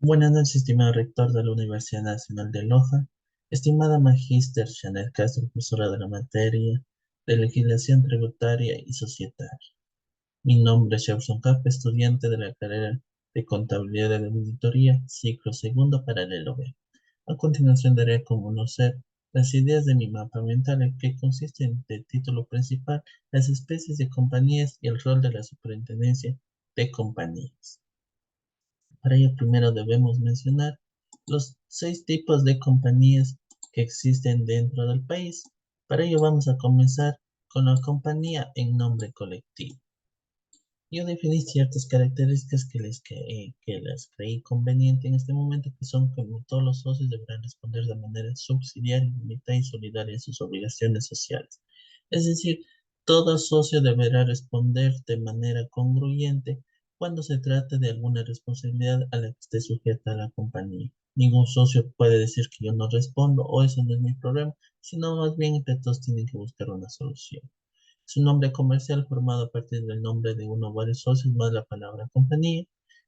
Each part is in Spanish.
Buenas noches, estimado rector de la Universidad Nacional de Loja, estimada Magíster Chanel Castro, profesora de la materia de legislación tributaria y societaria. Mi nombre es Jefferson Café, estudiante de la carrera de Contabilidad de Auditoría, ciclo segundo paralelo B. A continuación daré a conocer las ideas de mi mapa mental, el que consiste en el título principal, las especies de compañías y el rol de la superintendencia de compañías. Para ello, primero debemos mencionar los 6 tipos de compañías que existen dentro del país. Para ello, vamos a comenzar con la compañía en nombre colectivo. Yo definí ciertas características que les creí conveniente en este momento, que son como todos los socios deberán responder de manera subsidiaria, limitada y solidaria a sus obligaciones sociales. Es decir, todo socio deberá responder de manera congruente cuando se trate de alguna responsabilidad a la que esté sujeta la compañía. Ningún socio puede decir que yo no respondo o eso no es mi problema, sino más bien entre todos tienen que buscar una solución. Es un nombre comercial formado a partir del nombre de uno o varios socios más la palabra compañía.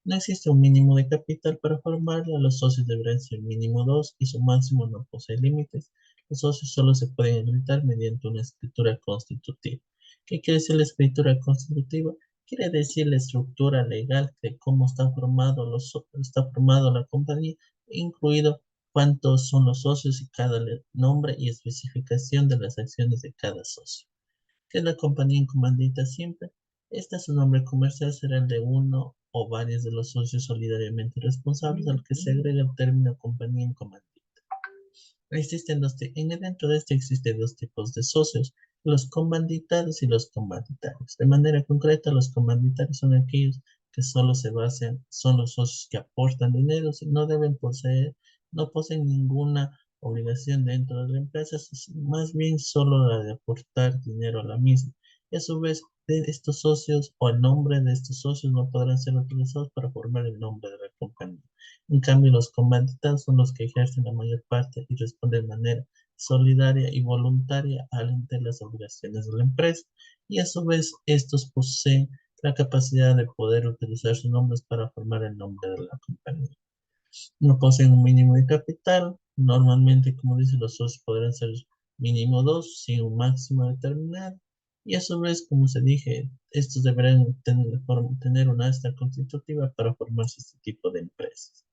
No existe un mínimo de capital para formarla. Los socios deberán ser mínimo dos y su máximo no posee límites. Los socios solo se pueden habilitar mediante una escritura constitutiva. ¿Qué quiere decir la escritura constitutiva? Quiere decir la estructura legal de cómo está formado la compañía, incluido cuántos son los socios y cada nombre y especificación de las acciones de cada socio. Que es la compañía en comandita siempre. Su nombre comercial será el de uno o varios de los socios solidariamente responsables, al que se agrega el término compañía en comandita. Dentro de este existen dos tipos de socios, los comanditados y los comanditarios. De manera concreta, los comanditarios son aquellos que solo son los socios que aportan dinero, no deben poseer, no poseen ninguna obligación dentro de la empresa, más bien solo la de aportar dinero a la misma. Y a su vez, de estos socios o el nombre de estos socios no podrán ser utilizados para formar el nombre de la compañía. En cambio, los comandantes son los que ejercen la mayor parte y responden de manera solidaria y voluntaria ante las obligaciones de la empresa. Y a su vez, estos poseen la capacidad de poder utilizar sus nombres para formar el nombre de la compañía. No poseen un mínimo de capital. Normalmente, como dice, los socios podrán ser mínimo dos, sin un máximo determinado. Y a su vez, como se dije, estos deberán tener una acta constitutiva para formarse este tipo de empresas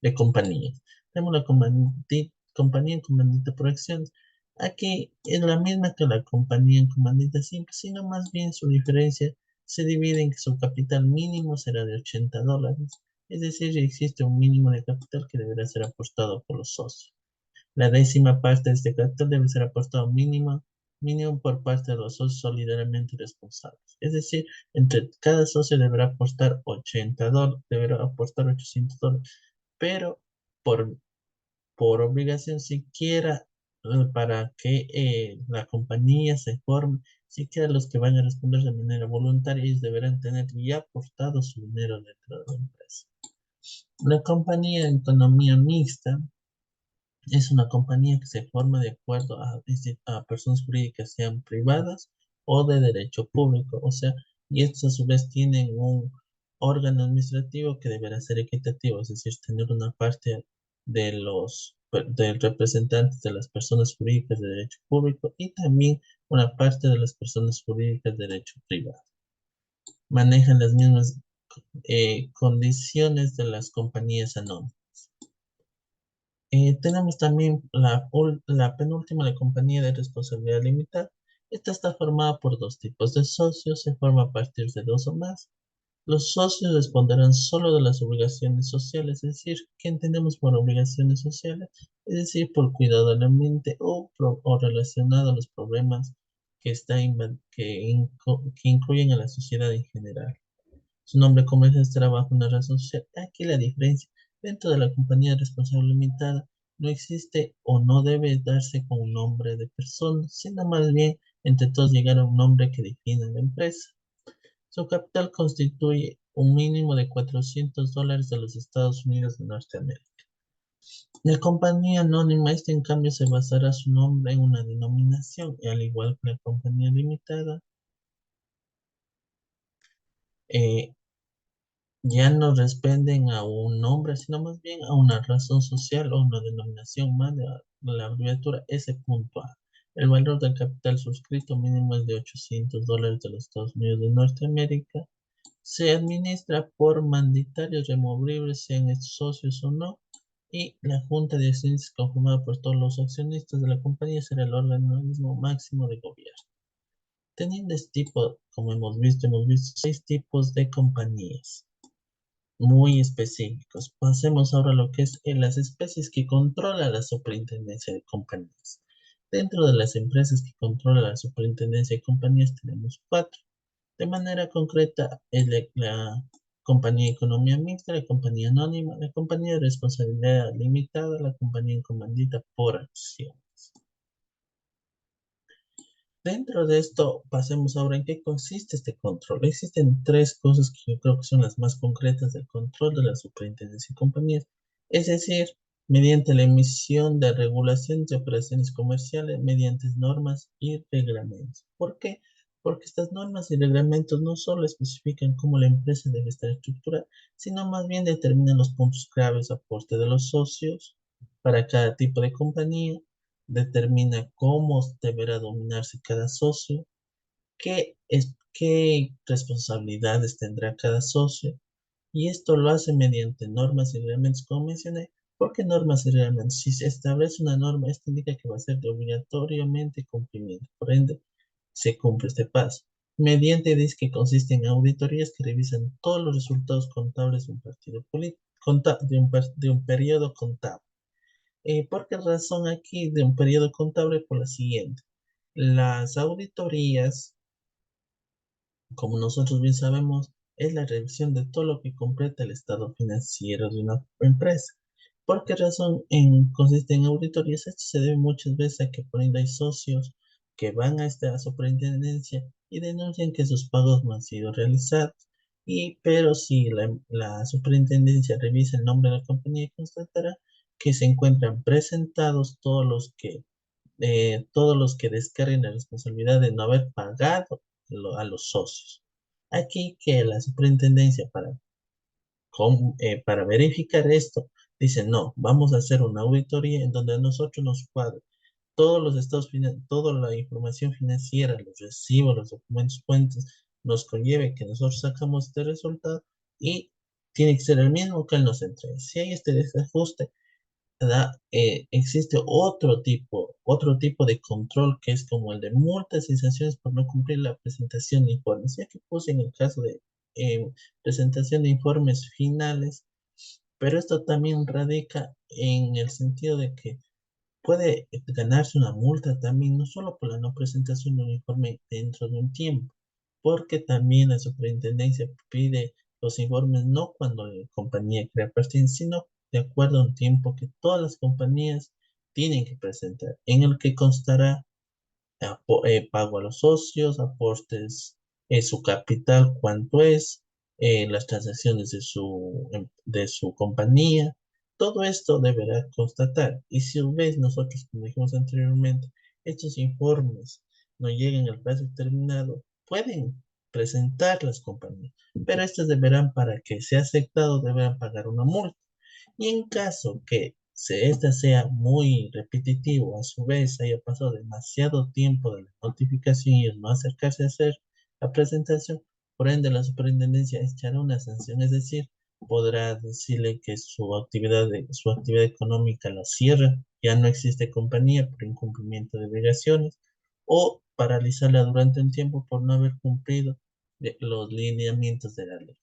de compañías. Tenemos la compañía en comandita por acciones. Aquí es la misma que la compañía en comandita simple, sino más bien su diferencia se divide en que su capital mínimo será de $80. Es decir, existe un mínimo de capital que deberá ser aportado por los socios. La décima parte de este capital debe ser aportado mínimo por parte de los socios solidariamente responsables. Es decir, entre cada socio deberá aportar $80, deberá aportar $800, pero por, por obligación siquiera para que la compañía se forme, siquiera los que van a responder de manera voluntaria, ellos deberán tener ya aportado su dinero dentro de la empresa. La compañía en economía mixta es una compañía que se forma de acuerdo a personas jurídicas, sean privadas o de derecho público, o sea, y estos a su vez tienen un órgano administrativo que deberá ser equitativo, es decir, tener una parte de representantes de las personas jurídicas de derecho público y también una parte de las personas jurídicas de derecho privado. Manejan las mismas condiciones de las compañías anónimas. Tenemos también la penúltima, la compañía de responsabilidad limitada. Esta está formada por dos tipos de socios, se forma a partir de dos o más. Los socios responderán solo de las obligaciones sociales, es decir, ¿qué entendemos por obligaciones sociales? Es decir, por cuidado del ambiente o relacionado a los problemas que incluyen a la sociedad en general. Su nombre comercial estará bajo una razón social. Aquí la diferencia. Dentro de la compañía de responsabilidad limitada no existe o no debe darse con un nombre de persona, sino más bien entre todos llegar a un nombre que define la empresa. Su capital constituye un mínimo de $400 de los Estados Unidos de Norteamérica. La compañía anónima, esta en cambio se basará su nombre en una denominación, y al igual que la compañía limitada, eh, ya no responden a un nombre, sino más bien a una razón social o una denominación más de la abreviatura S.A. El valor del capital suscrito mínimo es de $800 de los Estados Unidos de Norteamérica. Se administra por mandatarios removibles, sean estos socios o no, y la Junta de Accionistas conformada por todos los accionistas de la compañía será el organismo máximo de gobierno. Teniendo este tipo, como hemos visto 6 tipos de compañías muy específicos. Pasemos ahora a lo que es las especies que controla la Superintendencia de Compañías. Dentro de las empresas que controla la Superintendencia de Compañías tenemos 4. De manera concreta, es la compañía de economía mixta, la compañía anónima, la compañía de responsabilidad limitada, la compañía en comandita por acción. Dentro de esto, pasemos ahora en qué consiste este control. Existen 3 cosas que yo creo que son las más concretas del control de la superintendencia de compañías. Es decir, mediante la emisión de regulaciones de operaciones comerciales, mediante normas y reglamentos. ¿Por qué? Porque estas normas y reglamentos no solo especifican cómo la empresa debe estar estructurada, sino más bien determinan los puntos claves aporte de los socios para cada tipo de compañía, determina cómo deberá dominarse cada socio, qué responsabilidades tendrá cada socio, y esto lo hace mediante normas y reglamentos, como mencioné. ¿Por qué normas y reglamentos? Si se establece una norma, esto indica que va a ser de obligatoriamente cumplimiento, por ende, se cumple este paso. Mediante dice que consiste en auditorías que revisan todos los resultados contables de un partido político, de un periodo contable. ¿Por qué razón aquí de un periodo contable? Por la siguiente. Las auditorías, como nosotros bien sabemos, es la revisión de todo lo que completa el estado financiero de una empresa. ¿Por qué razón consiste en auditorías? Esto se debe muchas veces a que por ejemplo hay socios que van a esta superintendencia y denuncian que sus pagos no han sido realizados. Pero si la superintendencia revisa el nombre de la compañía, constatará que se encuentran presentados todos los que descarguen la responsabilidad de no haber pagado a los socios. Aquí que la superintendencia para verificar esto dice, no, vamos a hacer una auditoría en donde a nosotros nos cuadre todos los estados financieros, toda la información financiera, los recibos, los documentos fuentes, nos conlleve que nosotros sacamos este resultado y tiene que ser el mismo que él nos entregue. Si hay este desajuste, existe otro tipo de control que es como el de multas y sanciones por no cumplir la presentación de informes. Ya que puse en el caso de presentación de informes finales, pero esto también radica en el sentido de que puede ganarse una multa también, no solo por la no presentación de un informe dentro de un tiempo, porque también la superintendencia pide los informes no cuando la compañía crea pertenencia, sino de acuerdo a un tiempo que todas las compañías tienen que presentar, en el que constará pago a los socios, aportes, su capital, cuánto es, las transacciones de su compañía. Todo esto deberá constatar. Y si un vez nosotros, como dijimos anteriormente, estos informes no lleguen al plazo determinado, pueden presentar las compañías, pero estas deberán, para que sea aceptado, deberán pagar una multa. Y en caso que esta sea muy repetitivo, a su vez haya pasado demasiado tiempo de la notificación y el no acercarse a hacer la presentación, por ende la superintendencia echará una sanción, es decir, podrá decirle que su actividad económica la cierra, ya no existe compañía por incumplimiento de obligaciones, o paralizarla durante un tiempo por no haber cumplido los lineamientos de la ley.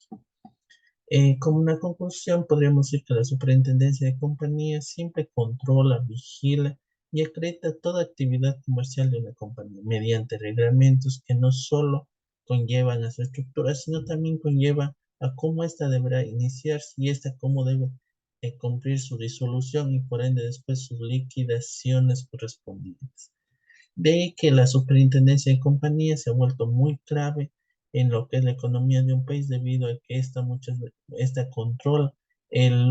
Como una conclusión, podríamos decir que la superintendencia de compañías siempre controla, vigila y acredita toda actividad comercial de una compañía mediante reglamentos que no solo conllevan a su estructura, sino también conllevan a cómo ésta deberá iniciarse y ésta cómo debe cumplir su disolución y por ende después sus liquidaciones correspondientes. De ahí que la superintendencia de compañías se ha vuelto muy clave en lo que es la economía de un país debido a que esta controla el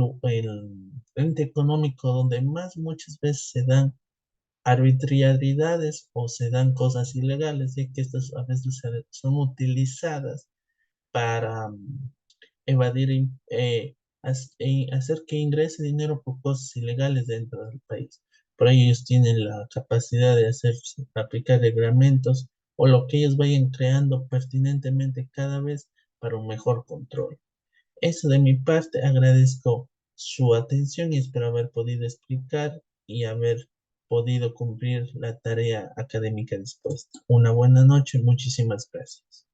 ente económico donde más muchas veces se dan arbitrariedades o se dan cosas ilegales y que estas a veces son utilizadas para evadir, hacer que ingrese dinero por cosas ilegales dentro del país. Por ello ellos tienen la capacidad de hacer, aplicar reglamentos o lo que ellos vayan creando pertinentemente cada vez para un mejor control. Eso de mi parte, agradezco su atención y espero haber podido explicar y haber podido cumplir la tarea académica dispuesta. Una buena noche, muchísimas gracias.